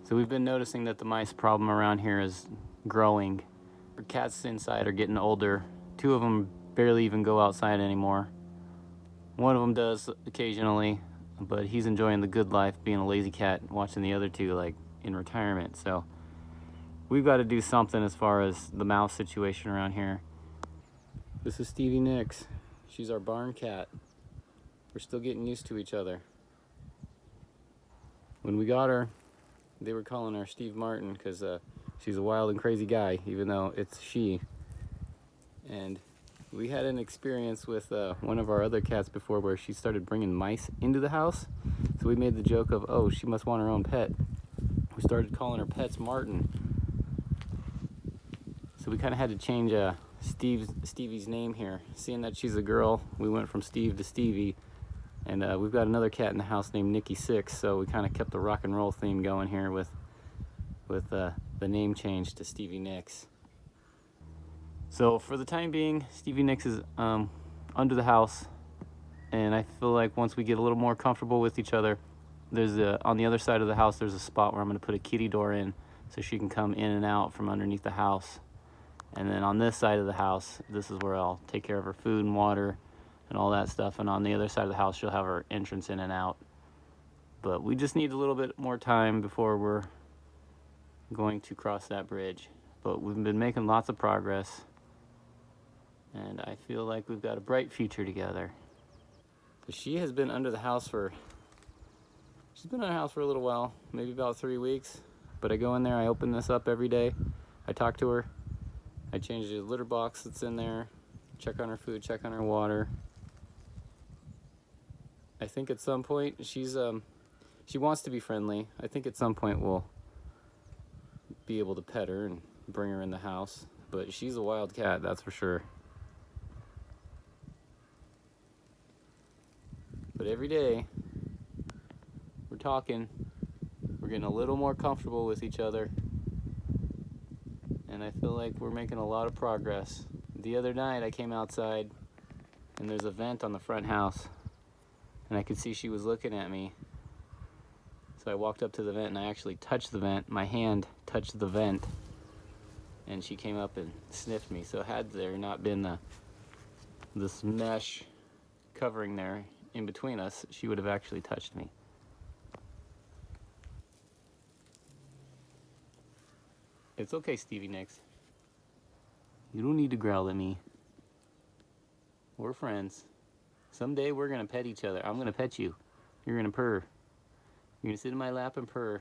So we've been noticing that the mice problem around here is growing. Our cats inside are getting older. Two of them barely even go outside anymore. One of them does occasionally, but he's enjoying the good life being a lazy cat, watching the other two like in retirement. So we've got to do something as far as the mouse situation around here. This is Stevie Nicks. She's our barn cat. We're still getting used to each other. When we got her, they were calling her Steve Martin because she's a wild and crazy guy, even though it's she. And we had an experience with one of our other cats before where she started bringing mice into the house. So we made the joke of, oh, she must want her own pet. We started calling her pets Martin. So we kind of had to change Stevie's name here. Seeing that she's a girl, we went from Steve to Stevie. And we've got another cat in the house named Nikki 6, so we kind of kept the rock and roll theme going here with the name change to Stevie Nicks. So for the time being, Stevie Nicks is under the house, and I feel like once we get a little more comfortable with each other, there's on the other side of the house there's a spot where I'm going to put a kitty door in so she can come in and out from underneath the house. And then on this side of the house, this is where I'll take care of her food and water and all that stuff, and on the other side of the house she'll have her entrance in and out. But we just need a little bit more time before we're going to cross that bridge. But we've been making lots of progress, and I feel like we've got a bright future together. But she has been under the house she's been in the house for a little while, maybe about 3 weeks. But I go in there, I open this up every day, I talk to her, I change the litter box that's in there, check on her food, check on her water. I think at some point she wants to be friendly. I think at some point we'll be able to pet her and bring her in the house. But she's a wild cat, that's for sure. But every day we're talking, we're getting a little more comfortable with each other, and I feel like we're making a lot of progress. The other night I came outside and there's a vent on the front house, and I could see she was looking at me. So I walked up to the vent and I actually touched the vent. My hand touched the vent, and she came up and sniffed me. So had there not been this mesh covering there in between us, she would have actually touched me. It's okay, Stevie Nicks. You don't need to growl at me. We're friends. Someday we're gonna pet each other. I'm gonna pet you. You're gonna purr. You're gonna sit in my lap and purr.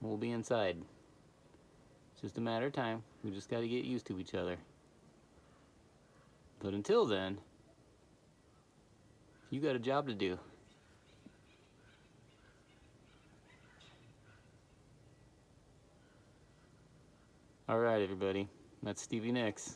We'll be inside. It's just a matter of time. We just gotta get used to each other. But until then, you got a job to do. All right, everybody. That's Stevie Nicks.